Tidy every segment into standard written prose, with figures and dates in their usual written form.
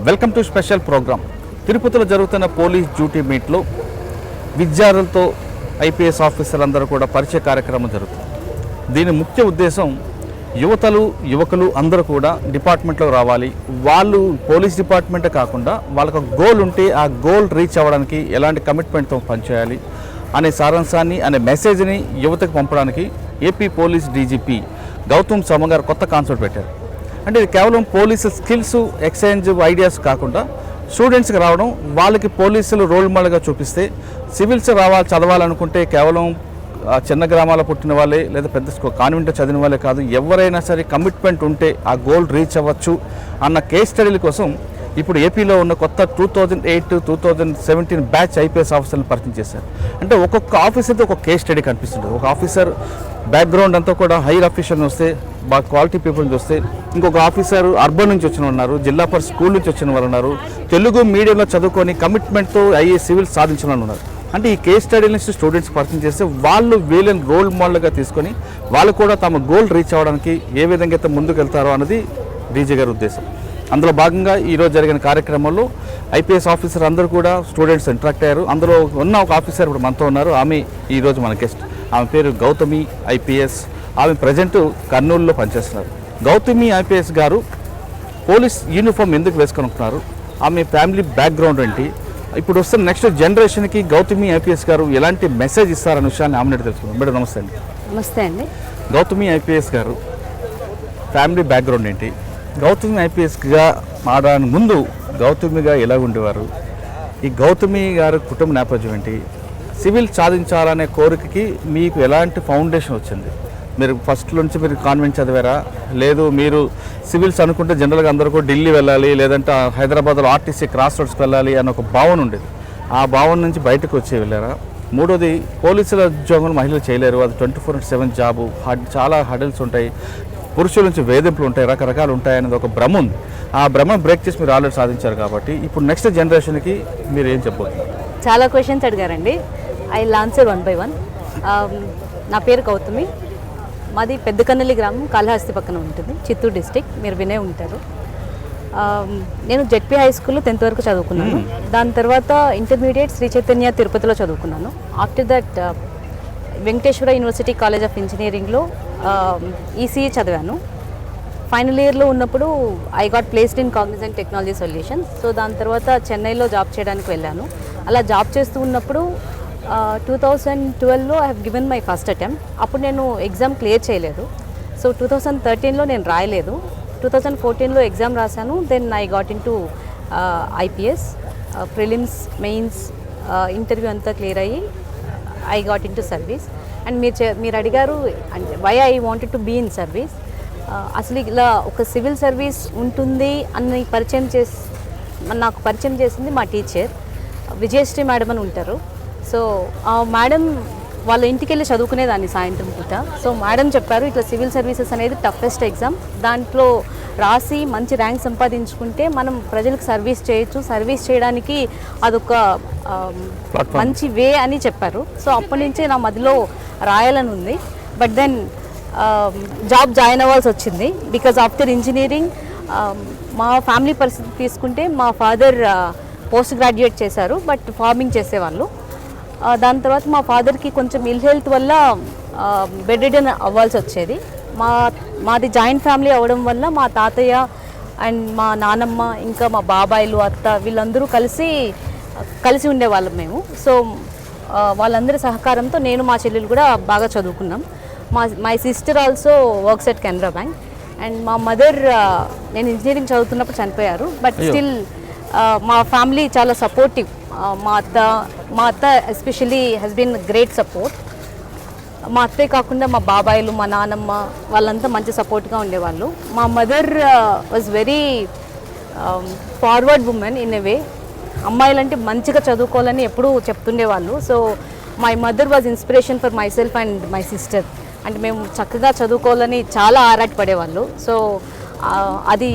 Welcome to special programme. తిరుపతిలో జరుగుతున్న police duty మీట్లో విద్యార్థులతో ఐపీఎస్ ఆఫీసర్లు అందరూ కూడా పరిచయ కార్యక్రమం జరుగుతుంది. దీని ముఖ్య ఉద్దేశం యువకులు అందరూ కూడా డిపార్ట్మెంట్లోకి రావాలి. వాళ్ళు పోలీస్ డిపార్ట్మెంటే కాకుండా వాళ్ళకు గోల్ ఉంటే ఆ గోల్ రీచ్ అవ్వడానికి ఎలాంటి కమిట్మెంట్తో పనిచేయాలి అనే సారాంశాన్ని అనే మెసేజ్ని యువతకు పంపడానికి ఏపీ పోలీస్ డీజీపీ గౌతమ్ సమ గారు కొత్త కాన్సెప్ట్ పెట్టారు. అంటే ఇది కేవలం పోలీసు స్కిల్స్ ఎక్స్చేంజ్ ఐడియాస్ కాకుండా స్టూడెంట్స్కి రావడం, వాళ్ళకి పోలీసులు రోల్ మోడల్గా చూపిస్తే సివిల్స్ చదవాలనుకుంటే కేవలం చిన్న గ్రామాల పుట్టిన వాళ్ళే లేదా పెద్ద కాన్వెంట్ చదివిన వాళ్ళే కాదు, ఎవరైనా సరే కమిట్మెంట్ ఉంటే ఆ గోల్ రీచ్ అవ్వచ్చు అన్న కేస్ స్టడీల కోసం ఇప్పుడు ఏపీలో ఉన్న కొత్త 2008-2017 బ్యాచ్ ఐపీఎస్ ఆఫీసర్ని పరిచయం చేశారు. అంటే ఒక్కొక్క ఆఫీసర్తో ఒక కేస్ స్టడీ కనిపిస్తుంది. ఒక ఆఫీసర్ బ్యాక్గ్రౌండ్ అంతా కూడా హైయర్ అఫీషియల్ వస్తే బాగా క్వాలిటీ పీపుల్ చూస్తే, ఇంకొక ఆఫీసర్ అర్బన్ నుంచి వచ్చిన ఉన్నారు, జిల్లా పరిషత్ స్కూల్ నుంచి వచ్చిన వాళ్ళు ఉన్నారు, తెలుగు మీడియంలో చదువుకొని కమిట్మెంట్తో ఐఏఎస్ సివిల్ సాధించిన వాళ్ళు ఉన్నారు. అంటే ఈ కేస్ స్టడీ నుంచి స్టూడెంట్స్ పరిచయం చేస్తే వాళ్ళు వీళ్ళని రోల్ మోడల్గా తీసుకొని వాళ్ళు కూడా తమ గోల్ రీచ్ అవ్వడానికి ఏ విధంగా అయితే ముందుకు వెళ్తారో అన్నది డీజీ గారి ఉద్దేశం. అందులో భాగంగా ఈరోజు జరిగిన కార్యక్రమంలో ఐపీఎస్ ఆఫీసర్ అందరూ కూడా స్టూడెంట్స్ ఇంటరాక్ట్ అయ్యారు. అందులో ఉన్న ఒక ఆఫీసర్ ఇప్పుడు మనతో ఉన్నారు. ఆమె ఈరోజు మన గెస్ట్. ఆమె పేరు గౌతమి ఐపీఎస్. ఆమె ప్రజెంట్ కర్నూలులో పనిచేస్తున్నారు. గౌతమి ఐపీఎస్ గారు పోలీస్ యూనిఫామ్ ఎందుకు వేసుకుంటున్నారు, ఆమె ఫ్యామిలీ బ్యాక్గ్రౌండ్ ఏంటి, ఇప్పుడు వస్తున్న నెక్స్ట్ జనరేషన్కి గౌతమి ఐపీఎస్ గారు ఎలాంటి మెసేజ్ ఇస్తారనే విషయాన్ని ఆమె తెలుసుకుందాం. మేడం నమస్తే అండి. నమస్తే అండి. గౌతమి ఐపీఎస్ గారు ఫ్యామిలీ బ్యాక్గ్రౌండ్ ఏంటి, గౌతమి ఐపీఎస్గా మారడానికి ముందు గౌతమిగా ఎలా ఉండేవారు, ఈ గౌతమి గారి కుటుంబ నేపథ్యం ఏంటి, సివిల్ సాధించాలనే కోరికకి మీకు ఎలాంటి ఫౌండేషన్ వచ్చింది, మీరు ఫస్ట్ నుంచి మీరు కాన్వెంట్ చదివారా, లేదు మీరు సివిల్స్ అనుకుంటే జనరల్గా అందరూ కూడా ఢిల్లీ వెళ్ళాలి లేదంటే హైదరాబాద్లో ఆర్టీసీ క్రాస్ రోడ్స్కి వెళ్ళాలి అన్న ఒక భావన ఉండేది, ఆ భావన నుంచి బయటకు వచ్చి వెళ్ళారా? మూడోది పోలీసుల ఉద్యోగం మహిళలు చేయలేరు, అది 24/7 జాబు, చాలా హడల్స్ ఉంటాయి, పురుషుల నుంచి వేధింపులు ఉంటాయి, రకరకాలు ఉంటాయి అనేది ఒక భ్రమ ఉంది. ఆ భ్రమను బ్రేక్ చేసి మీరు ఆల్రెడీ సాధించారు కాబట్టి ఇప్పుడు నెక్స్ట్ జనరేషన్కి మీరు ఏం చెప్పబోతున్నారు? చాలా క్వశ్చన్స్ అడిగారండి. I answer 1 by 1. నా పేరు గౌతమి. మాది పెద్దకన్నెల్లి గ్రామం, కాళహస్తి పక్కన ఉంటుంది, చిత్తూరు డిస్టిక్. మీరు వినే ఉంటారు. నేను జెడ్పీ హై స్కూల్లో 10th వరకు చదువుకున్నాను. దాని తర్వాత ఇంటర్మీడియట్ శ్రీ చైతన్య తిరుపతిలో చదువుకున్నాను. After that Venkateswara university college of ఇంజనీరింగ్లో ఈసీఈ చదివాను. ఫైనల్ ఇయర్లో ఉన్నప్పుడు I got placed in Cognizant technology solutions. So దాని తర్వాత చెన్నైలో జాబ్ చేయడానికి వెళ్ళాను. అలా జాబ్ చేస్తూ ఉన్నప్పుడు 2012లో I have given my first attempt. అప్పుడు నేను ఎగ్జామ్ క్లియర్ చేయలేదు. సో 2013లో నేను రాయలేదు. 2014లో ఎగ్జామ్ రాశాను. Then I got in to IPS. Prelims, mains, interview అంతా క్లియర్ అయ్యి I got in to service. And మీరు అడిగారు అంటే why I wanted to be in service. అసలు ఇలా ఒక సివిల్ సర్వీస్ ఉంటుంది అని నాకు పరిచయం చేసింది మా టీచర్ విజయశ్రీ మేడం అని ఉంటారు. సో ఆ మేడం వాళ్ళ ఇంటికి వెళ్ళి చదువుకునేదాన్ని సాయంత్రం పూట. సో మేడం చెప్పారు, ఇట్లా సివిల్ సర్వీసెస్ అనేది టఫెస్ట్ ఎగ్జామ్, దాంట్లో రాసి మంచి ర్యాంక్ సంపాదించుకుంటే మనం ప్రజలకు సర్వీస్ చేయొచ్చు, సర్వీస్ చేయడానికి అదొక మంచి వే అని చెప్పారు. సో అప్పటి నుంచే నా మదిలో రాయాలని ఉంది. బట్ దెన్ జాబ్ జాయిన్ అవ్వాల్సి వచ్చింది. బికాజ్ ఆఫ్టర్ ఇంజనీరింగ్ మా ఫ్యామిలీ పరిస్థితి తీసుకుంటే మా ఫాదర్ పోస్ట్ గ్రాడ్యుయేట్ చేశారు, బట్ ఫార్మింగ్ చేసేవాళ్ళు. దాని తర్వాత మా ఫాదర్కి కొంచెం ఇల్ హెల్త్ వల్ల బెడ్ రిడన్ అవ్వాల్సి వచ్చేది. మాది జాయింట్ ఫ్యామిలీ అవ్వడం వల్ల మా తాతయ్య అండ్ మా నానమ్మ ఇంకా మా బాబాయిలు, అత్త వీళ్ళందరూ కలిసి ఉండేవాళ్ళం మేము. సో వాళ్ళందరి సహకారంతో నేను మా చెల్లెలు కూడా బాగా చదువుకున్నాం. My sister also works at Canara bank. And మా మదర్ నేను ఇంజనీరింగ్ చదువుతున్నప్పుడు చనిపోయారు. బట్ స్టిల్ మా ఫ్యామిలీ చాలా సపోర్టివ్. మా అత్త especially has been great support. మా అత్తే కాకుండా మా బాబాయిలు, మా నానమ్మ వాళ్ళంతా మంచి సపోర్ట్గా ఉండేవాళ్ళు. మా mother was very forward women in a way. అమ్మాయిలంటే మంచిగా చదువుకోవాలని ఎప్పుడూ చెప్తుండేవాళ్ళు. So my mother was inspiration for myself and my sister. అంటే మేము చక్కగా చదువుకోవాలని చాలా ఆరాటపడేవాళ్ళు. సో అది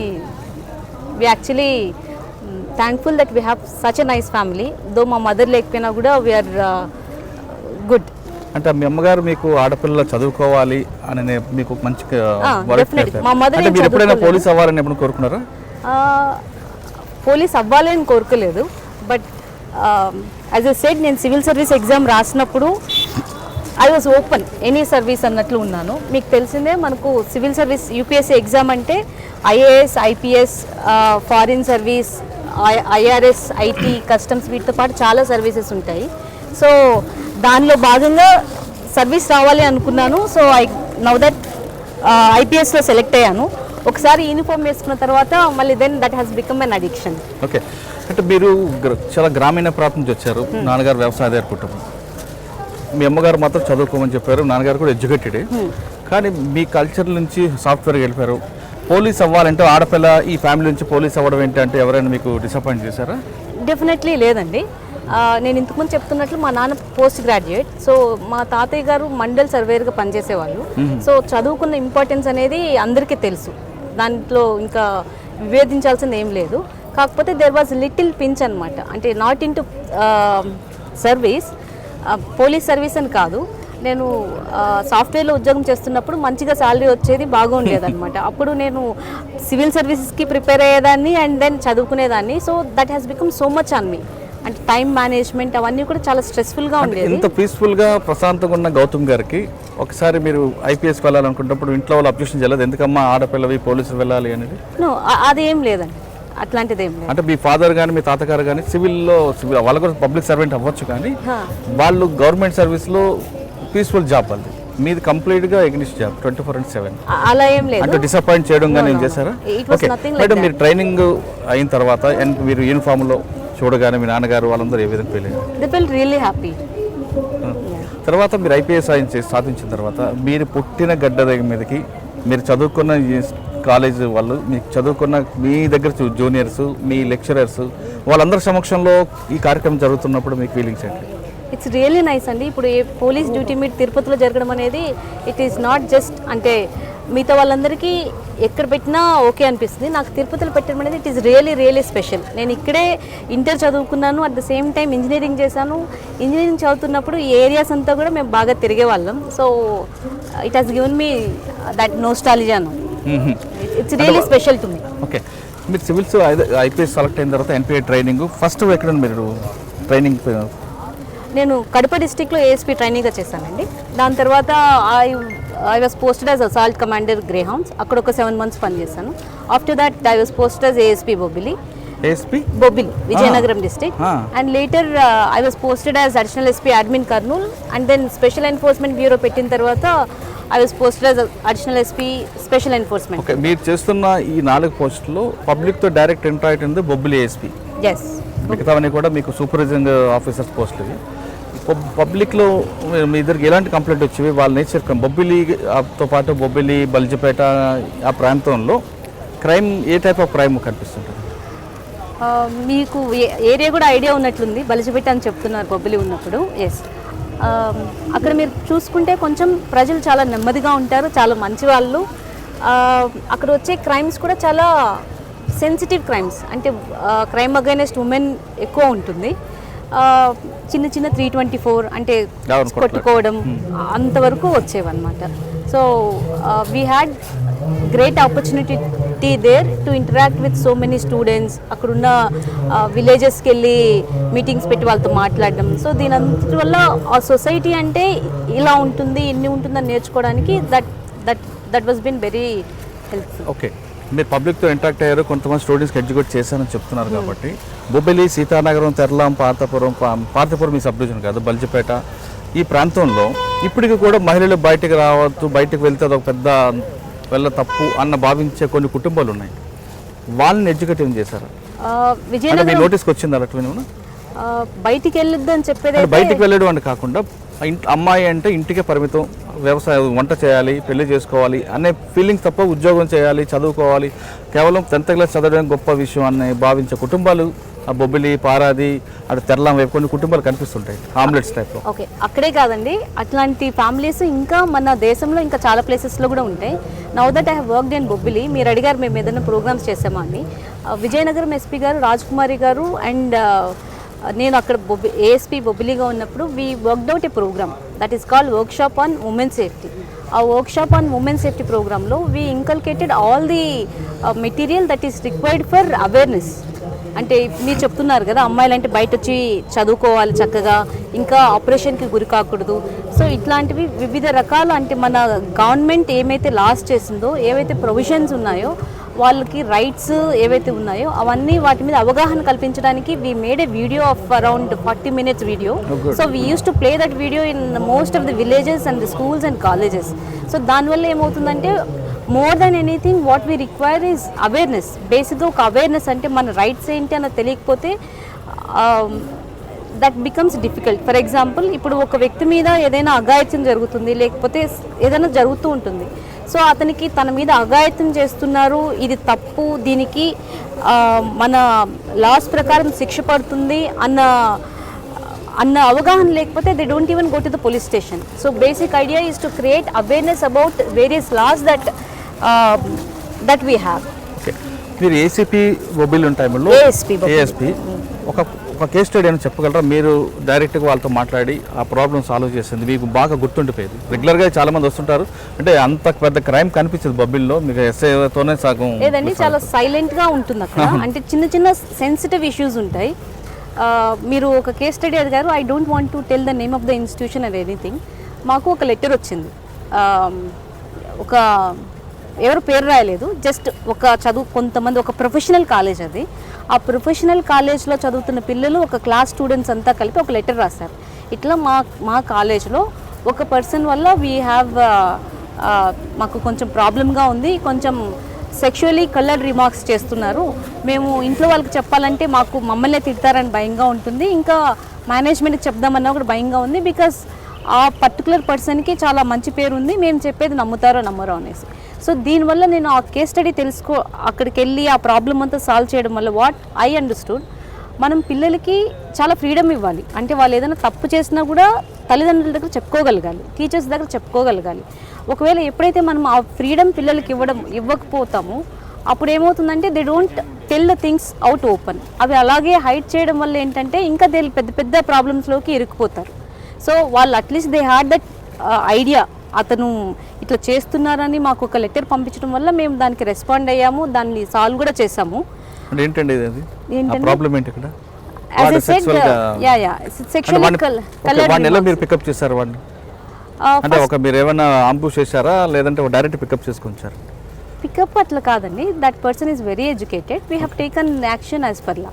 we actually thankful that we have such a nice family. Though మా మదర్ లేకపోయినా కూడా వీఆర్ గుడ్. అంటే మీ అమ్మగారు మీకు ఆడపిల్లలు చదువుకోవాలి అని మీకు మంచి మా మదర్ ఎప్పుడైనా పోలీస్ అవ్వాలని ఎప్పుడు కోరుకున్నారా? పోలీస్ అవ్వాలి అని కోరుకోలేదు. బట్ యాజ్ ఎ సెడ్ నేను సివిల్ సర్వీస్ ఎగ్జామ్ రాసినప్పుడు I was open any service అన్నట్లు ఉన్నాను. మీకు తెలిసిందే మనకు సివిల్ సర్వీస్ యూపీఎస్సీ ఎగ్జామ్ అంటే IAS, IPS, foreign service, IRS, IT, customs వీటితో పాటు చాలా సర్వీసెస్ ఉంటాయి. సో దానిలో భాగంగా సర్వీస్ రావాలి అనుకున్నాను. సో నౌ దట్ ఐపీఎస్లో సెలెక్ట్ అయ్యాను. ఒకసారి యూనిఫామ్ వేసుకున్న తర్వాత మళ్ళీ then that has become an addiction. Okay, అంటే మీరు చాలా గ్రామీణ ప్రాంతం నుంచి వచ్చారు. నాన్నగారు వ్యవసాయదారు కుటుంబం, మీ అమ్మగారు మాత్రం చదువుకోమని చెప్పారు, నాన్నగారు కూడా ఎడ్యుకేటెడ్. కానీ మీ కల్చర్ నుంచి సాఫ్ట్వేర్కి వెళ్ళిపోయారు. పోలీస్ అవ్వాలంటే ఆడపిల్ల ఈ ఫ్యామిలీ నుంచి పోలీస్ అవ్వడం ఏంటంటే ఎవరైనా మీకు డిసప్పాయింట్ చేశారా? డెఫినెట్లీ లేదండి. నేను ఇంతకుముందు చెప్తున్నట్లు మా నాన్న పోస్ట్ గ్రాడ్యుయేట్. సో మా తాతయ్య గారు మండల్ సర్వేయర్గా పనిచేసేవాళ్ళు. సో చదువుకున్న ఇంపార్టెన్స్ అనేది అందరికీ తెలుసు, దాంట్లో ఇంకా వివేదించాల్సింది ఏం లేదు. కాకపోతే దేర్ వాజ్ లిటిల్ పించ్ అనమాట. అంటే not in to service, police service అని కాదు, నేను సాఫ్ట్వేర్లో ఉద్యోగం చేస్తున్నప్పుడు మంచిగా శాలరీ వచ్చేది, బాగుండేది అనమాట. అప్పుడు నేను సివిల్ సర్వీసెస్కి ప్రిపేర్ అయ్యేదాన్ని అండ్ దెన్ చదువుకునేదాన్ని. So that has become so much on me. అంటే టైం మేనేజ్మెంట్ అవన్నీ కూడా చాలా స్ట్రెస్ఫుల్గా ఉండేది. ఇంత పీస్ఫుల్గా ప్రశాంతంగా ఉన్న గౌతమ్ గారికి ఒకసారి మీరు ఐపీఎస్కి వెళ్ళాలనుకున్నప్పుడు ఇంట్లో వాళ్ళు అబ్జెక్షన్ చేయలేదు, ఎందుకమ్మా ఆడపిల్లవి పోలీసులు వెళ్ళాలి అనేది? అదేం లేదండి, అట్లాంటిది ఏం లేదు. అంటే మీ ఫాదర్ కానీ మీ తాతగారు కానీ సివిల్లో వాళ్ళు కూడా పబ్లిక్ సర్వెంట్ అవ్వచ్చు, కానీ వాళ్ళు గవర్నమెంట్ సర్వీస్లో పీస్ఫుల్ జాబ్ వాళ్ళది, మీది కంప్లీట్గా ఎగ్నిస్ట్ జాబ్ 24/7. అలా ఏం లేదు. అంటే డిసప్పాయింట్ చేయడం కానీ ఏం చేశారా? ఓకే, మేడం మీరు ట్రైనింగ్ అయిన తర్వాత మీరు యూనిఫామ్లో చూడగానే మీ నాన్నగారు వాళ్ళందరూ ఏ విధంగా ఫీల్ అయ్యారు? They felt really happy. తర్వాత మీరు ఐపీఎస్ సాధించిన తర్వాత మీరు పుట్టిన గడ్డ దగ్గర మీదకి మీరు చదువుకున్న కాలేజ్ వాళ్ళు, మీకు చదువుకున్న మీ దగ్గర జూనియర్స్, మీ లెక్చరర్స్ వాళ్ళందరి సమక్షంలో ఈ కార్యక్రమం జరుగుతున్నప్పుడు మీకు ఫీలింగ్స్ ఏంటి? ఇట్స్ రియల్లీ నైస్ అండి. ఇప్పుడు ఏ పోలీస్ డ్యూటీ మీట్ తిరుపతిలో జరగడం అనేది ఇట్ ఈస్ నాట్ జస్ట్ అంటే మిగతా వాళ్ళందరికీ ఎక్కడ పెట్టినా ఓకే అనిపిస్తుంది, నాకు తిరుపతిలో పెట్టడం అనేది ఇట్ ఈస్ రియల్లీ స్పెషల్. నేను ఇక్కడే ఇంటర్ చదువుకున్నాను, at the same time engineering చేశాను. ఇంజనీరింగ్ చదువుతున్నప్పుడు ఈ ఏరియాస్ అంతా కూడా మేము బాగా తిరిగే వాళ్ళం. So it has given me that nostalgia. It's really special to me. Okay, మీరు సివిల్స్ ఐపీఎస్ సెలెక్ట్ అయిన తర్వాత ఎన్పీఏ ట్రైనింగ్ ఫస్ట్ ఎక్కడ మీరు ట్రైనింగ్? నేను కడప డిస్టిక్లో ఏఎస్పీ ట్రైనింగ్గా చేశానండి. దాని తర్వాత I was posted as assault commander Greyhounds, అక్కడ ఒక 7 months పనిచేశాను. After that I was posted as ASP Bobbili, Vizianagaram district. And later I was posted as additional SP admin Kurnool. And then special enforcement bureau పెట్టిన తర్వాత I was posted as additional SP special enforcement. Okay, మీరు చేస్తున్న ఈ 4 పోస్టుల్లో పబ్లిక్తో direct interact ఉంది Bobbili ASP. Yes, మిగతావన్నీ కూడా మీకు సూపర్వైజింగ్ ఆఫీసర్స్ పోస్టులు. పబ్లిక్లో మీ ఇద్దరికి ఎలాంటి కంప్లైంట్ వచ్చేవి? వాళ్ళ నేచర్ బొబ్బిలితో పాటు బొబ్బిలి, బల్జిపేట ఆ ప్రాంతంలో క్రైమ్ ఏ టైప్ ఆఫ్ క్రైమ్ కనిపిస్తుంటుంది? మీకు ఏరియా కూడా ఐడియా ఉన్నట్లుంది, బలిజిపేట అని చెప్తున్నారు బొబ్బిలి ఉన్నప్పుడు. ఎస్, అక్కడ మీరు చూసుకుంటే కొంచెం ప్రజలు చాలా నెమ్మదిగా ఉంటారు, చాలా మంచి వాళ్ళు. అక్కడ వచ్చే క్రైమ్స్ కూడా చాలా సెన్సిటివ్ క్రైమ్స్, అంటే క్రైమ్ అగైనెస్ట్ ఉమెన్ ఎక్కువ ఉంటుంది. చిన్న 324 అంటే కొట్టుకోవడం అంతవరకు వచ్చేవన్నమాట. So we had great opportunity there to interact with so many students. అక్కడున్న విలేజెస్కి వెళ్ళి మీటింగ్స్ పెట్టి వాళ్ళతో మాట్లాడడం. సో దీని అంతటి వల్ల ఆ సొసైటీ అంటే ఇలా ఉంటుంది, ఇన్ని ఉంటుందని నేర్చుకోవడానికి that was been very helpful. Okay, మీరు పబ్లిక్తో ఇంటరాక్ట్ అయ్యారు, కొంతమంది స్టూడెంట్స్కి ఎడ్యుకేట్ చేశారని చెప్తున్నారు కాబట్టి బొబ్బిలి, సీతానగరం, తెరలాం, పార్థపురం ఈ సబ్ డివిజన్ కాదు, బల్జిపేట ఈ ప్రాంతంలో ఇప్పటికీ కూడా మహిళలు బయటకు రావద్దు, బయటకు వెళ్తే అదొక పెద్ద తప్పు అన్న భావించే కొన్ని కుటుంబాలు ఉన్నాయి. వాళ్ళని ఎడ్యుకేట్ ఏం చేశారు? మీ నోటీస్కి వచ్చింది అట్లా? బయటికి వెళ్ళొద్దని చెప్పేది, బయటికి వెళ్ళడం అని కాకుండా అమ్మాయి అంటే ఇంటికే పరిమితం, వ్యవసాయం, వంట చేయాలి, పెళ్లి చేసుకోవాలి అనే ఫీలింగ్స్ తప్ప ఉద్యోగం చేయాలి, చదువుకోవాలి, కేవలం 10th క్లాస్ చదవడం గొప్ప విషయం అని భావించే కుటుంబాలు ఆ బొబ్బిలి, పారాది, అటు తెరలాం వైపు కొన్ని కుటుంబాలు కనిపిస్తుంటాయి ఆమ్లెట్స్ టైప్లో. ఓకే, అక్కడే కాదండి, అట్లాంటి ఫ్యామిలీస్ ఇంకా మన దేశంలో ఇంకా చాలా ప్లేసెస్లో కూడా ఉంటాయి. Now that I have worked in Bobbili, మీరు అడిగారు మేము ఏదైనా ప్రోగ్రామ్స్ చేసామా అని. విజయనగరం ఎస్పీ గారు, రాజ్కుమారి గారు అండ్ నేను అక్కడ ఏఎస్పీ బొబ్బిలిగా ఉన్నప్పుడు we worked out a program that is called workshop on women safety. ఆ వర్క్షాప్ ఆన్ ఉమెన్ సేఫ్టీ ప్రోగ్రాంలో we inculcated all the material that is required for awareness. అంటే మీరు చెప్తున్నారు కదా అమ్మాయిలు అంటే బయట వచ్చి చదువుకోవాలి చక్కగా, ఇంకా ఆపరేషన్కి గురి కాకూడదు. సో ఇట్లాంటివి వివిధ రకాల అంటే మన గవర్నమెంట్ ఏమైతే లాస్ చేసిందో, ఏవైతే ప్రొవిజన్స్ ఉన్నాయో, వాళ్ళకి రైట్స్ ఏవైతే ఉన్నాయో అవన్నీ వాటి మీద అవగాహన కల్పించడానికి we made A video of around 40 minutes video. So we use to play that video in most of the villages and the schools and colleges. So దానివల్ల ఏమవుతుందంటే more than anything what we require is awareness. బేసిక్గా ఒక awareness అంటే మన rights ఏంటి అన్నది తెలియకపోతే that becomes difficult. For example ఇప్పుడు ఒక వ్యక్తి మీద ఏదైనా అఘాయిత్యం జరుగుతుంది, లేకపోతే ఏదైనా జరుగుతూ ఉంటుంది. సో అతనికి తన మీద అఘాయిత్యం చేస్తున్నారు, ఇది తప్పు, దీనికి మన లాస్ ప్రకారం శిక్ష పడుతుంది అన్న అవగాహన లేకపోతే they don't even go to the police station. So basic idea is to create awareness about various laws that we have. మీరు ఏసీపీ బొబ్బిలి టైంలో ఏఎస్పీ ఒక కేస్ స్టడీ అని చెప్పగలరా? మీరు డైరెక్ట్గా వాళ్ళతో మాట్లాడి ఆ ప్రాబ్లం సాల్వ్ చేసింది మీకు బాగా గుర్తుండిపోయేది. రెగ్యులర్గా చాలా మంది వస్తుంటారు, అంటే అంత పెద్ద క్రైమ్ కనిపించదు బొబ్బిల్లో, మీకు ఎస్ఐతోనే సగం లేదండి. చాలా సైలెంట్గా ఉంటుంది అక్కడ, అంటే చిన్న చిన్న సెన్సిటివ్ ఇష్యూస్ ఉంటాయి. మీరు ఒక కేస్ స్టడీ అడిగారు, I don't want to tell the name of the institution or anything. మాకు ఒక లెటర్ వచ్చింది, ఒక ఎవరు పేరు రాయలేదు, జస్ట్ ఒక కొంతమంది ఒక ప్రొఫెషనల్ కాలేజ్ అది. ఆ ప్రొఫెషనల్ కాలేజ్లో చదువుతున్న పిల్లలు ఒక క్లాస్ స్టూడెంట్స్ అంతా కలిపి ఒక లెటర్ రాశారు. ఇట్లా మా కాలేజ్లో ఒక పర్సన్ వల్ల వీ హ్యావ్ మాకు కొంచెం ప్రాబ్లంగా ఉంది, కొంచెం సెక్షువలీ కలర్డ్ రిమార్క్స్ చేస్తున్నారు, మేము ఇంట్లో వాళ్ళకి చెప్పాలంటే మమ్మల్ని తిడతారని భయంగా ఉంటుంది, ఇంకా మేనేజ్మెంట్కి చెప్దామన్నా కూడా భయంగా ఉంది, బికాస్ ఆ పర్టికులర్ పర్సన్కి చాలా మంచి పేరు ఉంది, మేము చెప్పేది నమ్ముతారో నమ్మరో అనేసి. సో దీనివల్ల నేను ఆ కేస్ స్టడీ అక్కడికి వెళ్ళి ఆ ప్రాబ్లం అంతా సాల్వ్ చేయడం వల్ల వాట్ ఐ అండర్స్టూడ్, మనం పిల్లలకి చాలా ఫ్రీడమ్ ఇవ్వాలి. అంటే వాళ్ళు ఏదైనా తప్పు చేసినా కూడా తల్లిదండ్రుల దగ్గర చెప్పుకోగలగాలి, టీచర్స్ దగ్గర చెప్పుకోగలగాలి. ఒకవేళ ఎప్పుడైతే మనం ఆ ఫ్రీడమ్ పిల్లలకి ఇవ్వకపోతామో అప్పుడు ఏమవుతుందంటే they don't tell the things out open. అవి అలాగే హైడ్ చేయడం వల్ల ఏంటంటే ఇంకా పెద్ద పెద్ద ప్రాబ్లమ్స్లోకి ఇరుక్కుపోతారు. సో వాళ్ళు at least they had that idea, అతను ఇట్లా చేస్తున్నారని మాకు ఒక లెటర్ పంపించడం వల్ల మేము దానికి రెస్పాండ్ అయ్యాము, దాన్ని సాల్వ్ కూడా చేసాము. ఏంటంటే ప్రాబ్లం ఏంటి ఇక్కడ? మీరు పికప్ చేశారు వాడిని అంటే మీరు ఏమైనా అంబుష్ చేశారా, లేదంటే డైరెక్ట్ పికప్ చేసుకొచ్చారు? పికప్ అట్లా కాదండి, that person is very educated, we have taken action as per law.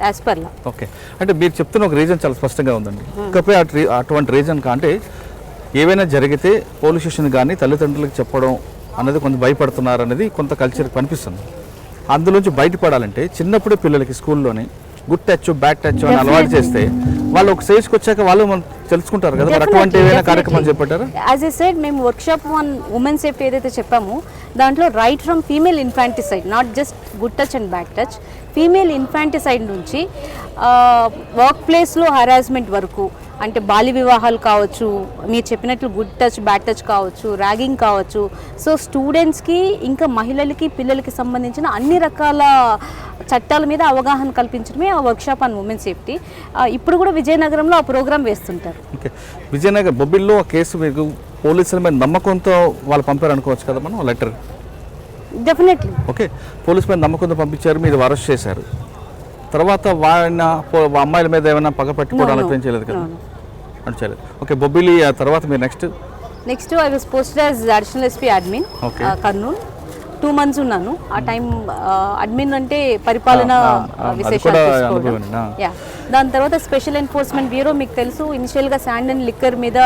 As per law. Okay, అంటే మీరు చెప్తున్న ఒక రీజన్ చాలా స్పష్టంగా ఉందండి. ఇకపై అటువంటి రీజన్ అంటే ఏవైనా జరిగితే పోలీస్ స్టేషన్ కానీ తల్లిదండ్రులకు చెప్పడం అనేది కొంచెం భయపడుతున్నారు అనేది కొంత కల్చర్ కనిపిస్తుంది. అందులోంచి బయటపడాలంటే చిన్నప్పుడే పిల్లలకి స్కూల్లోనే గుడ్ టచ్ బ్యాడ్ టచ్ అని అలవాటు చేస్తే వాళ్ళు ఒక స్టేజ్కి వచ్చాక వాళ్ళు తెలుసుకుంటారు కదా. అటువంటి ఏమైనా కార్యక్రమాలు చెప్పారు? యాజ్ ఎ సైడ్ మేము వర్క్షాప్ ఆన్ ఉమెన్ సేఫ్టీ ఏదైతే చెప్పామో దాంట్లో right from female infanticide, not just good touch and bad touch, female infanticide నుంచి వర్క్ ప్లేస్లో హరాస్మెంట్ వరకు, అంటే బాల్య వివాహాలు కావచ్చు, మీరు చెప్పినట్లు గుడ్ టచ్ బ్యాడ్ టచ్ కావచ్చు, ర్యాగింగ్ కావచ్చు. సో స్టూడెంట్స్కి ఇంకా మహిళలకి పిల్లలకి సంబంధించిన అన్ని రకాల చట్టాల మీద అవగాహన కల్పించడమే ఆ వర్క్షాప్ ఆన్ ఉమెన్ సేఫ్టీ. ఇప్పుడు కూడా విజయనగరంలో ఆ ప్రోగ్రామ్ వేస్తుంటారు. ఓకే, విజయనగరం బొబ్బిల్లో ఆ కేసు మీకు పోలీసుల మీద నమ్మకంతో వాళ్ళు పంపారు అనుకోవచ్చు కదా మనం లెటర్? డెఫినెట్లీ. ఓకే, పోలీసు మీద నమ్మకంతో పంపించారు, మీరు అరెస్ట్ చేశారు. తర్వాత అమ్మాయిల మీద ఏమైనా పగ పట్టుకోవడానికి ఏం చేయలేదు కదా? అంటే చేయలేదు. ఓకే, బొబ్బిలి ఆ తర్వాత మీరు next I was posted as additional SP admin Kurnool. 2 months ఉన్నాను. ఆ టైం అడ్మిన్ అంటే పరిపాలన విశేషాలు తీసుకోవడం. దాని తర్వాత స్పెషల్ ఎన్ఫోర్స్మెంట్ బ్యూరో, మీకు తెలుసు ఇనిషియల్గా శాండ్ అండ్ లిక్కర్ మీద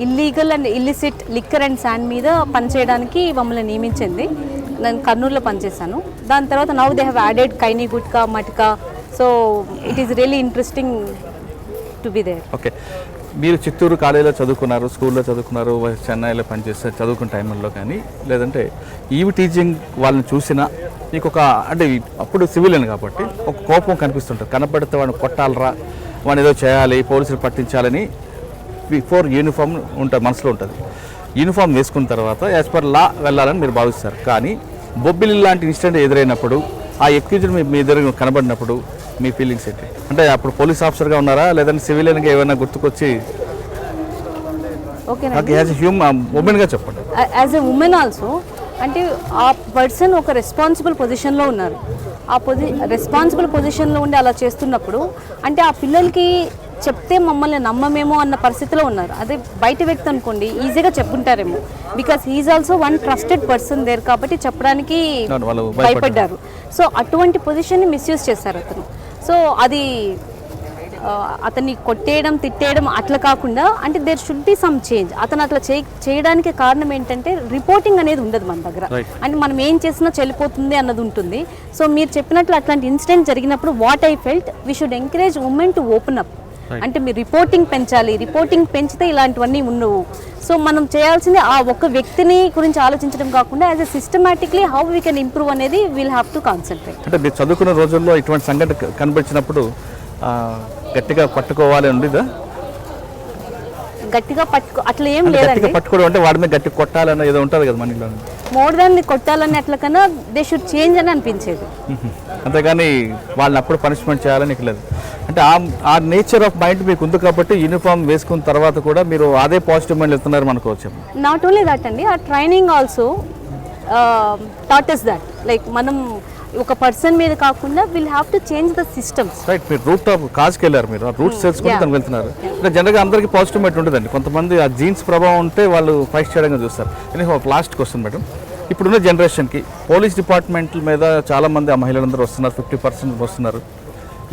illegal and illicit liquor and sand మీద పనిచేయడానికి మమ్మల్ని నియమించింది. నేను కర్నూలులో పనిచేశాను. దాని తర్వాత now they have added khaini, gutka, matka. So it is really interesting to be there. Okay, మీరు చిత్తూరు కాలేజీలో చదువుకున్నారు, స్కూల్లో చదువుకున్నారు, చెన్నైలో పనిచేస్తారు చదువుకున్న టైంలో కానీ, లేదంటే ఈవి టీచింగ్ వాళ్ళని చూసినా మీకు ఒక అంటే అప్పుడు సివిలియన్ కాబట్టి ఒక కోపం కనిపిస్తుంటుంది, కనపడితే వాడిని కొట్టాలరా, వాడిని ఏదో చేయాలి, పోలీసులు పట్టించాలని బిఫోర్ యూనిఫామ్ ఉంటుంది, మనసులో ఉంటుంది. యూనిఫామ్ వేసుకున్న తర్వాత యాజ్ పర్ లా వెళ్ళాలని మీరు భావిస్తారు. కానీ బొబ్బిలి లాంటి ఇన్సిడెంట్ ఎదురైనప్పుడు ఆ ఎక్యూజ్డ్ మీ ఎదురు కనబడినప్పుడు మీ ఫీలింగ్స్ ఏంటి? అంటే అప్పుడు పోలీస్ ఆఫీసర్గా ఉన్నారా, లేదంటే సివిలియన్గా ఏమైనా గుర్తుకొచ్చి? ఓకే, యాజ్ ఎ ఉమెన్గా చెప్పండి. యాజ్ ఎ ఉమెన్ ఆల్సో అంటే ఆ పర్సన్ ఒక రెస్పాన్సిబుల్ పొజిషన్లో ఉన్నారు. ఆ రెస్పాన్సిబుల్ పొజిషన్లో ఉండి అలా చేస్తున్నప్పుడు అంటే ఆ పిల్లలకి చెప్తే మమ్మల్ని నమ్మమేమో అన్న పరిస్థితిలో ఉన్నారు. అదే బయట వ్యక్తి అనుకోండి ఈజీగా చెప్పుకుంటారేమో, because he is also one trusted person there కాబట్టి చెప్పడానికి భయపడ్డారు. సో అటువంటి పొజిషన్ని మిస్యూజ్ చేశారు అతను. సో అది అతన్ని కొట్టేయడం తిట్టేయడం అట్లా కాకుండా అంటే there should be some change. అతను అట్లా చేయడానికి కారణం ఏంటంటే రిపోర్టింగ్ అనేది ఉండదు మన దగ్గర. అంటే మనం ఏం చేసినా చెల్లిపోతుంది అన్నది ఉంటుంది. సో మీరు చెప్పినట్లు అట్లాంటి ఇన్సిడెంట్ జరిగినప్పుడు what I felt we should encourage women to open up. అంటే మీరు రిపోర్టింగ్ పెంచాలి, రిపోర్టింగ్ పెంచితే ఇలాంటివన్నీ ఉండవు. సో మనం చేయాల్సింది ఆ ఒక్క వ్యక్తిని గురించి ఆలోచించడం కాకుండా as a systematically how we can improve అనేది వీల్ హ్యావ్ టు కాన్సన్ట్రేట్. అంటే మీరు చదువుకున్న రోజుల్లో ఇటువంటి సంఘటన కనిపించినప్పుడు గట్టిగా పట్టుకోవాలి ఉండేదా? గట్టిగా అట్లా ఏం లేదండి. పట్టుకోవడం అంటే వాడి మీద గట్టి కొట్టాలన్న ఏదో ఉంటుంది కదా మనలో. మోర్ దాన్ని కొట్టాలని అట్లా కన్నా దే షుడ్ చేంజ్ అని అనిపించేది. అంతేగాని వాళ్ళని అప్పుడు పనిష్మెంట్ చేయాలని ఇక్కడ లేదు. అంటే ఆ నేచర్ ఆఫ్ మైండ్ మీకు ఉంది కాబట్టి యూనిఫామ్ వేసుకున్న తర్వాత కూడా మీరు అదే పాజిటివ్ మైండ్ వెళ్తున్నారు అనుకోవచ్చు. నాట్ ఓన్లీ దట్ అండి, ఆ training also taught us that like మనం ఒక పర్సన్ మీద కాకుండా will have to change the systems. Right, మీరు రూట్ ఆఫ్ కాజ్కి వెళ్ళారు, మీరు రూట్స్ తెలుసుకుని తనకు వెళ్తున్నారు. అంటే జనరల్గా అందరికీ పాజిటివ్ మైండ్ ఉంటుందండి. కొంతమంది ఆ జీన్స్ ప్రభావం ఉంటే వాళ్ళు ఫైట్ చేయడంగా చూస్తారు. కానీ ఒక లాస్ట్ క్వశ్చన్ మేడం, ఇప్పుడున్న జనరేషన్కి పోలీస్ డిపార్ట్మెంట్ మీద చాలామంది ఆ మహిళలందరూ వస్తున్నారు, 50% వస్తున్నారు.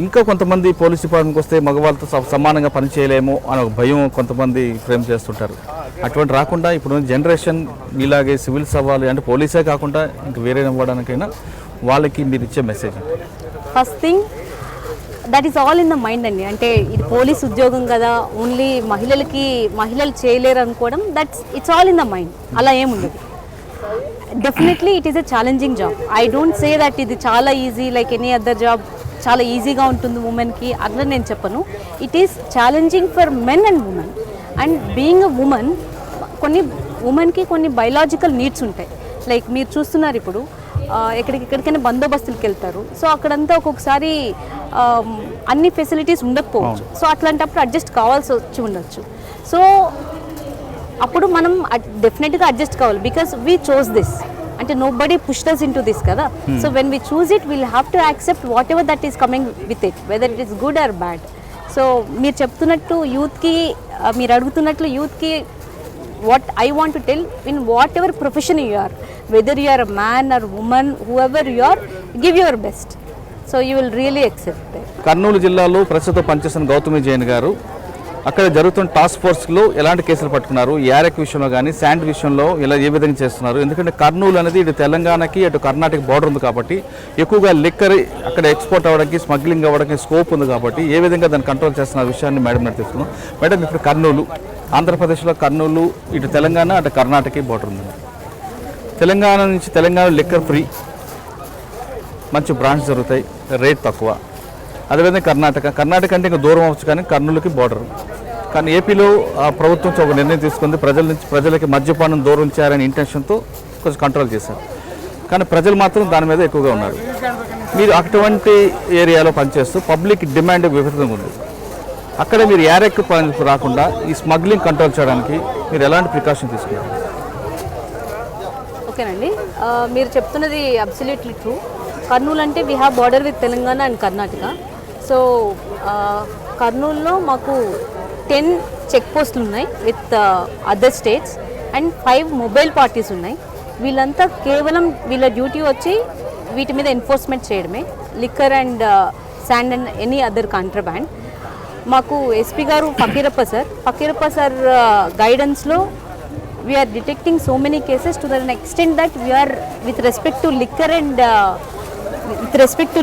ఇంకా కొంతమంది పోలీస్ డిపార్ట్మెంట్కి వస్తే మగవాళ్ళతో సమానంగా పనిచేయలేమో అని ఒక భయం కొంతమంది ఫ్రేమ్ చేస్తుంటారు. అటువంటి రాకుండా ఇప్పుడు జనరేషన్ ఇలాగే సివిల్స్ అవ్వాలి అంటే పోలీసే కాకుండా ఇంక వేరే అవ్వడానికైనా వాళ్ళకి మీరు ఇచ్చే message? First thing that is all in the mind అండి. అంటే ఇది పోలీస్ ఉద్యోగం కదా, ఓన్లీ మహిళలు చేయలేరు అనుకోవడం, it's all in the mind. అలా ఏముండదు. Definitely it is a challenging job. I don't say that ఇది చాలా easy like any other job, చాలా ఈజీగా ఉంటుంది ఉమెన్కి అట్లా నేను చెప్పను. It is challenging for men and women. And being a women, ఉమెన్కి కొన్ని బయలాజికల్ నీడ్స్ ఉంటాయి. లైక్ మీరు చూస్తున్నారు ఇప్పుడు ఎక్కడికైనా బందోబస్తులకు వెళ్తారు. సో అక్కడంతా ఒక్కొక్కసారి అన్ని ఫెసిలిటీస్ ఉండకపోవచ్చు. సో అట్లాంటప్పుడు అడ్జస్ట్ కావాల్సి వచ్చి ఉండొచ్చు. సో అప్పుడు మనం డెఫినెట్గా అడ్జస్ట్ కావాలి బికాస్ వీ చోజ్ దిస్. అంటే nobody pushed us into this కదా. So when we choose it will have to accept whatever that is coming with it, whether it is good or bad. So మీరు చెప్తున్నట్టు యూత్కి, మీరు అడుగుతున్నట్లు యూత్కి what I want to tell, in whatever profession you are, whether you are a man or woman, whoever you are, give your best. So you will really accept that. Kurnool జిల్లాలో ప్రస్తుతం పనిచేస్తున్న గౌతమి జైన్ గారు అక్కడ జరుగుతున్న టాస్క్ ఫోర్స్లో ఎలాంటి కేసులు పట్టుకున్నారు, యారెక్ విషయంలో కానీ శాండ్ విషయంలో ఇలా ఏ విధంగా చేస్తున్నారు? ఎందుకంటే కర్నూలు అనేది ఇటు తెలంగాణకి అటు కర్ణాటక బార్డర్ ఉంది కాబట్టి ఎక్కువగా లిక్కర్ అక్కడ ఎక్స్పోర్ట్ అవ్వడానికి, స్మగ్లింగ్ అవ్వడానికి స్కోప్ ఉంది కాబట్టి ఏ విధంగా దాన్ని కంట్రోల్ చేస్తున్న విషయాన్ని మేడం నేను తెలుసుకున్నాం. మేడం, ఇప్పుడు కర్నూలు, ఆంధ్రప్రదేశ్లో కర్నూలు ఇటు తెలంగాణ అటు కర్ణాటక బార్డర్ ఉంది. తెలంగాణ నుంచి తెలంగాణ లిక్కర్ ఫ్రీ, మంచి బ్రాండ్స్ జరుగుతాయి, రేట్ తక్కువ. అదేవిధంగా కర్ణాటక అంటే ఇంకా దూరం అవచ్చు కానీ కర్నూలుకి బార్డర్. కానీ ఏపీలో ప్రభుత్వం ఒక నిర్ణయం తీసుకుంది, ప్రజలకి మద్యపానం దూరం చేయాలనే ఇంటెన్షన్తో కొంచెం కంట్రోల్ చేశారు. కానీ ప్రజలు మాత్రం దాని మీద ఎక్కువగా ఉన్నారు. మీరు అటువంటి ఏరియాలో పనిచేస్తూ పబ్లిక్ డిమాండ్ విపరీతంగా ఉంది. అక్కడ మీరు యారెక్ రాకుండా ఈ స్మగ్లింగ్ కంట్రోల్ చేయడానికి మీరు ఎలాంటి ప్రికాషన్ తీసుకున్నారు? ఓకేనండి, మీరు చెప్తున్నది అబ్సల్యూట్లీ ట్రూ. కర్నూలు అంటే we have border with Telangana and Karnataka. So కర్నూలులో మాకు 10 చెక్ పోస్టులు ఉన్నాయి with other states and 5 mobile parties ఉన్నాయి. వీళ్ళంతా కేవలం వీళ్ళ డ్యూటీ వచ్చి వీటి మీద ఎన్ఫోర్స్మెంట్ చేయడమే, liquor and sand and any other contraband. మాకు ఎస్పీ గారు ఫకీరప్ప సార్ గైడెన్స్లో we are detecting so many cases to than extent that we are with respect to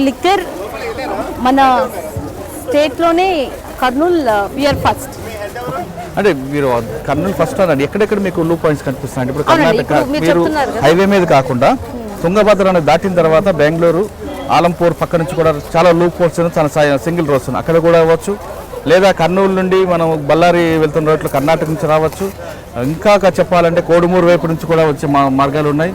liquor మన స్టేట్లోనే కర్నూలు వీఆర్ ఫస్ట్. అంటే మీరు కర్నూలు ఫస్ట్ అనండి, ఎక్కడెక్కడ మీకు లూ పాయింట్స్ కనిపిస్తాయి? ఇప్పుడు కర్ణాటక మీరు హైవే మీద కాకుండా తుంగభద్ర అనేది దాటిన తర్వాత బెంగళూరు, ఆలంపూర్ పక్క నుంచి కూడా చాలా లూ పోర్ట్స్ చాలా సింగిల్ రోడ్స్ ఉన్నాయి, అక్కడ కూడా అవ్వచ్చు. లేదా కర్నూలు నుండి మనం బళ్ళారి వెళ్తున్న రోడ్లు కర్ణాటక నుంచి రావచ్చు. ఇంకా చెప్పాలంటే కోడుమూరు వైపు నుంచి కూడా వచ్చే మార్గాలు ఉన్నాయి.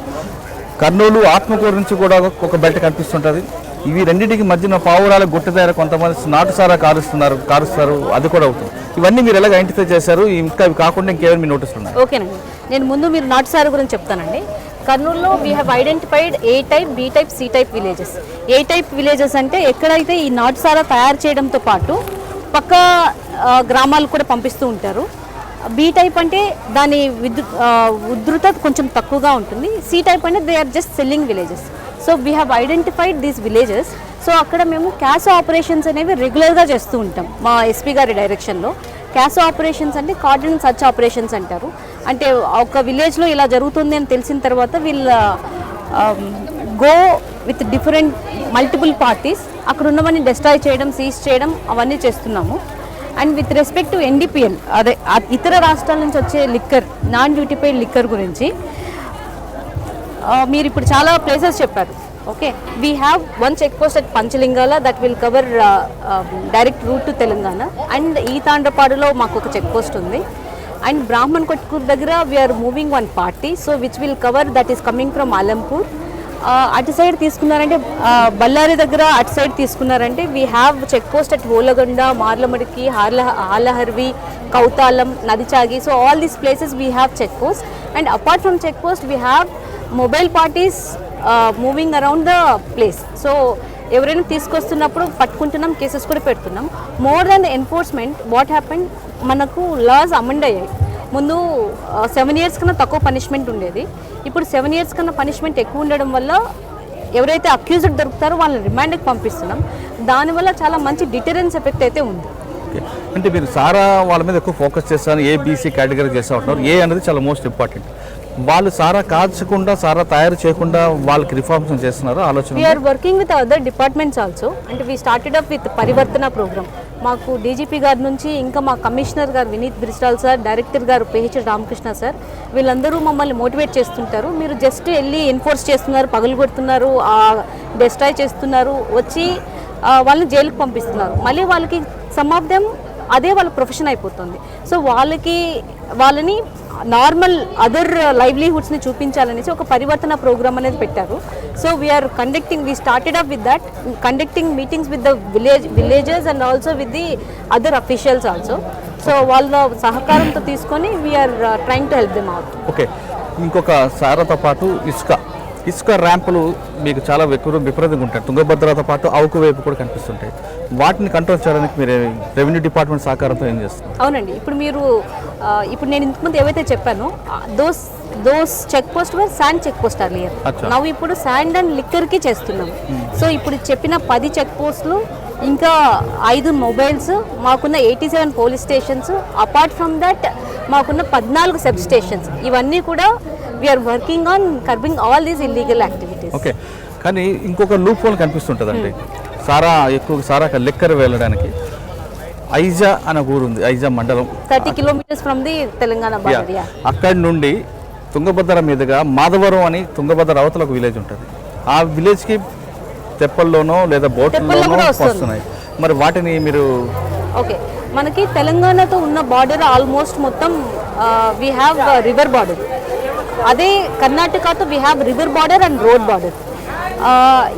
కర్నూలు ఆత్మకూరు నుంచి కూడా ఒక బెల్ట్ కనిపిస్తుంటుంది. ఇవి రెండింటికి మధ్యన పావురాల గుట్ట దగ్గర కొంతమంది నాటు సారా కారుస్తారు, అది కూడా అవుతుంది. ఇవన్నీ మీరు ఎలాగ ఐడెంటిఫై చేశారు? ఇంకా ఇవి కాకుండా ఇంకేమైనా మీ నోటీసులు ఉన్నాయి? ఓకేనండి, నేను ముందు మీరు నాటు సారా గురించి చెప్తానండి. కర్నూలులో we have identified A type, B type, C type villages. A type villages అంటే ఎక్కడైతే ఈ నాటు సారా తయారు చేయడంతో పాటు పక్క గ్రామాలు కూడా పంపిస్తూ ఉంటారు. బి టైప్ అంటే దాని ఉధృత కొంచెం తక్కువగా ఉంటుంది. సి టైప్ అంటే they are just selling villages. So we have identified these villages. So అక్కడ మేము క్యాసో ఆపరేషన్స్ అనేవి రెగ్యులర్గా చేస్తూ ఉంటాం మా ఎస్పీ గారి డైరెక్షన్లో. క్యాసో ఆపరేషన్స్ అంటే కార్డన్ సర్చ్ ఆపరేషన్స్ అంటారు. అంటే ఒక విలేజ్లో ఇలా జరుగుతుంది అని తెలిసిన తర్వాత వీళ్ళ go with different multiple parties అక్కడ ఉన్నవన్నీ డిస్ట్రాయ్ చేయడం, సీజ్ చేయడం అవన్నీ చేస్తున్నాము. And with respect to NDPL, అదే ఇతర రాష్ట్రాల నుంచి వచ్చే లిక్కర్, నాన్ డ్యూటీపైడ్ లిక్కర్ గురించి మీరు ఇప్పుడు చాలా ప్లేసెస్ చెప్పారు. Okay, we have one check post at Panchalingala that will cover direct route to Telangana. And ఈ తాండ్రపాడులో మాకు ఒక చెక్ పోస్ట్ ఉంది. అండ్ బ్రాహ్మణ్ కొట్కూర్ దగ్గర we are moving one party, so which will cover that is coming from Alampur. అటు సైడ్ తీసుకున్నారంటే బళ్ళారి దగ్గర అటు సైడ్ తీసుకున్నారంటే we have check post at Olagonda, Marlamadiki, Halaharvi, Kauthalam, Nadichagi. So all these places we have check post. And apart from check post we have mobile parties moving around the place. So ఎవరైనా తీసుకొస్తున్నప్పుడు పట్టుకుంటున్నాం, cases కూడా పెడుతున్నాం. More than the enforcement what happened, మనకు laws amend అయ్యాయి. ముందు 7 years కన్నా తక్కువ పనిష్మెంట్ ఉండేది. ఇప్పుడు 7 years కన్నా పనిష్మెంట్ ఎక్కువ ఉండడం వల్ల ఎవరైతే అక్యూజ్డ్ దొరుకుతారో వాళ్ళని రిమాండ్కి పంపిస్తున్నాం. దానివల్ల చాలా మంచి డిటరెన్స్ ఎఫెక్ట్ అయితే ఉంది. అంటే మీరు సారా వాళ్ళ మీద ఎక్కువ ఫోకస్ చేస్తాను, ఏబీసీ కేటగిరీ చేస్తూ ఉంటున్నారు. ఏ అనేది చాలా మోస్ట్ ఇంపార్టెంట్. వాళ్ళు సారా కాల్చకుండా, సారా తయారు చేయకుండా వాళ్ళకి రిఫార్మ్స్ చేస్తున్నారు ఆలోచన. We're working with other departments also. అంటే we started up with Parivartana program. మాకు డీజీపీ గారి నుంచి ఇంకా మా కమిషనర్ గారు వినీత్ బ్రిస్టాల్ సార్, డైరెక్టర్ గారు పిహెచ్ రామకృష్ణ సార్, వీళ్ళందరూ మమ్మల్ని మోటివేట్ చేస్తుంటారు. మీరు జస్ట్ వెళ్ళి ఎన్ఫోర్స్ చేస్తున్నారు, పగలు కొడుతున్నారు, డిస్ట్రాయ్ చేస్తున్నారు, వచ్చి వాళ్ళని జైలుకి పంపిస్తున్నారు. మళ్ళీ వాళ్ళకి సమ్ ఆఫ్ దెమ్ అదే వాళ్ళ ప్రొఫెషన్ అయిపోతుంది. సో వాళ్ళని నార్మల్ అదర్ లైవ్లీహుడ్స్ని చూపించాలనేసి ఒక పరివర్తన ప్రోగ్రామ్ అనేది పెట్టారు. So we're we started up with that, conducting meetings with the villages and also with the other officials also. So వాళ్ళ సహకారంతో తీసుకొని we're trying to help them out. Okay, ఇంకొక సారాతో పాటు ఇసుక ర్యాంపులు మీకు చాలా విపరీతంగా ఉంటాయి. తుంగభద్రతో పాటు అవుకు వైపు కూడా కనిపిస్తుంటాయి. వాటిని కంట్రోల్ చేయడానికి మీరు రెవెన్యూ డిపార్ట్మెంట్ సహకారంతో ఏం చేస్తారు? అవునండి, ఇప్పుడు నేను ఇంతకుముందు ఏవైతే చెప్పానో those check post were sand check post earlier. Now ఇప్పుడు శాండ్ అండ్ లిక్కర్కి చేస్తున్నాం. సో ఇప్పుడు చెప్పిన 10 చెక్ పోస్టులు, ఇంకా 5 మొబైల్స్, మాకున్న 87 police stations, apart from that మాకున్న 14 సబ్ స్టేషన్స్, ఇవన్నీ కూడా we're working on curbing all these illegal activities. Okay, కానీ ఇంకొక లూప్ హోల్ కనిపిస్తుంటుందండి. సారా లిక్కర్ వెళ్ళడానికి ఐజా అనే ఊరు ఉంది, ఐజా మండలం, 30 kilometers from the Telangana border. అక్కడి నుండి తుంగభద్ర మీదుగా మాధవరం అని తుంగభద్ర అవతల ఒక విలేజ్ ఉంటుంది. ఆ విలేజ్కి తెప్పల్లోనో లేదా బోట్లోనో వస్తున్నాయి. మరి వాటిని మీరు ఓకే, మనకి తెలంగాణతో ఉన్న బార్డర్ ఆల్మోస్ట్ మొత్తం వీ హ్యావ్ రివర్ బార్డర్. అదే కర్ణాటకతో we have river border and road border.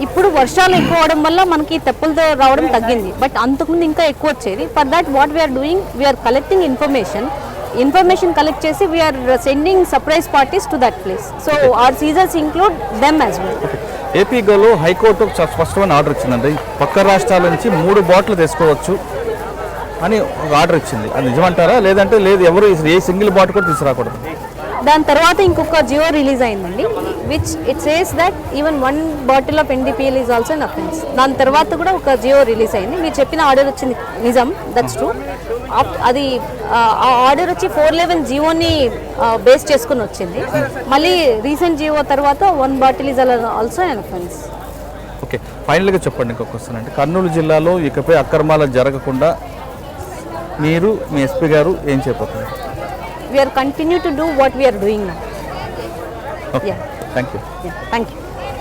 ఇప్పుడు వర్షాలు ఎక్కువ అవడం వల్ల మనకి తెప్పలతో రావడం తగ్గింది, బట్ అంతకుముందు ఇంకా ఎక్కువ వచ్చేది. For that what we are doing, we are collecting information collect చేసి we are sending surprise parties to that place. So our seizures include them as well. ఏపీలో హైకోర్టు స్పష్టమైన ఆర్డర్ ఇచ్చిందండి. పక్క రాష్ట్రాల నుంచి 3 బాటిల్ తెచ్చుకోవచ్చు అని ఆర్డర్ ఇచ్చింది. అది నిజమంటారా? లేదంటే లేదు, ఎవరు ఏ సింగిల్ బాటిల్ కూడా తీసుకురాకూడదు? దాని తర్వాత ఇంకొక జియో రిలీజ్ అయిందండి, which it says that even 1 bottle of NDPL is also an offence. దాని తర్వాత కూడా ఒక జియో రిలీజ్ అయింది. మీరు చెప్పిన ఆర్డర్ వచ్చింది నిజం, దట్స్ ట్రూ. అది ఆ ఆర్డర్ వచ్చి 411 జియోని బేస్ చేసుకుని వచ్చింది. మళ్ళీ రీసెంట్ జియో తర్వాత 1 bottle is also an offence. Okay, ఫైనల్గా చెప్పండి ఇంకొక క్వశ్చన్. అంటే కర్నూలు జిల్లాలో ఇకపై అక్రమాలు జరగకుండా మీరు, మీ ఎస్పీ గారు ఏం చేయబోతున్నారు? We are continue to do what we are doing now. Okay. Yeah. Thank you. Yeah. Thank you.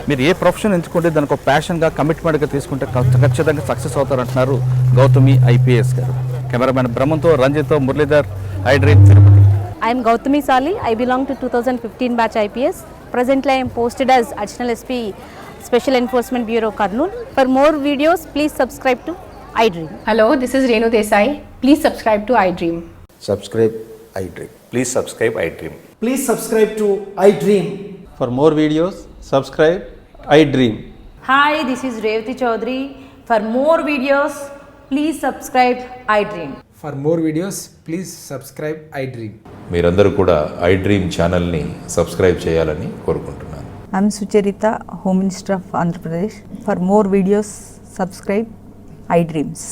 మీరు ఏ ప్రొఫెషన్ ఎంచుకుంటే దానికి ఒక ప్యాషన్గా, కమిట్మెంట్గా తీసుకుంటే ఖచ్చితంగా సక్సెస్ అవుతారంటున్నారు గౌతమి ఐపీఎస్ గారు. కెమెరామెన్ బ్రహ్మంతో, రంజిత్తో, Muralidhar, iDream Tirupati. I am Gauthami Sali. I belong to 2015 batch IPS. Presently I am posted as Additional SP Special Enforcement Bureau Karnool. For more videos, please subscribe to iDream. Hello, this is Renu Desai. Please subscribe to iDream. Subscribe iDream. Please subscribe iDream. Please subscribe to iDream. For more videos, subscribe iDream. Hi, this is Revati Chaudhary. For more videos, please subscribe iDream. For more videos, please subscribe iDream. మీరందరూ కూడా iDream ఛానల్ని subscribe చేయాలని కోరుకుంటున్నాను. I'm Sucharita, Home Minister of Andhra Pradesh. For more videos, subscribe iDreams.